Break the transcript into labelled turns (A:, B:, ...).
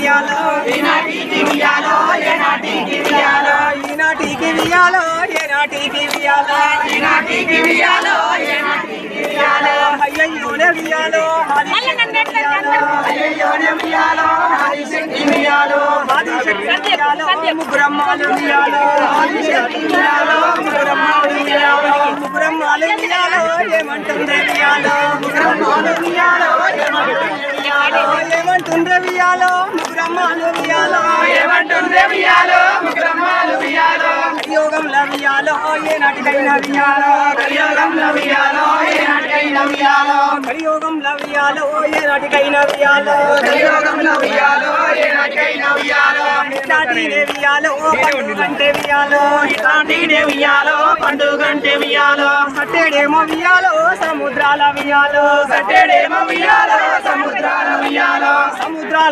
A: వియాలో ఈనాటికి వియాలో ఏనాటికి వియాలో ఈనాటికి వియాలో ఏనాటికి వియాలో ఈనాటికి వియాలో ఏనాటికి వియాలో అయ్యయ్యోనే వియాలో అయ్యయ్యోనే వియాలో ఆదిశక్తి వియాలో ఆదిశక్తి వియాలో ముగ్గురమ్మలు వియాలో ఆదిశక్తి వియాలో ముగ్గురమ్మలు వియాలో ముగ్గురమ్మలు వియాలో ఏమంటుందే వియాలో ముగ్గురమ్మలు వియాలో ఏమంటుందే వియాలో ముగ్గురమ్మలు వియాలో ఏమంటుందే వియాలో ముగ్గురమ్మలు వియాలో కలియోగంలో వియాలో ఏనాటికైనా వియాలో కలియోగంలో వియాలో ఏనాటికైనా వియాలో కలియోగంలో వియాలో ఏనాటికైనా వియాలో కలియోగంలో వియాలో ఏనాటికైనా వియాలో ఇట్లాంటినే వియాలో పండుగంటే వియాలో ఇట్లాంటినే వియాలో పండుగంటే వియాలో సట్టేడేమో వియాలో సముద్రాల వియాలో సట్టేడేమో వియాలో సముద్రాల వియాలో సముద్రాల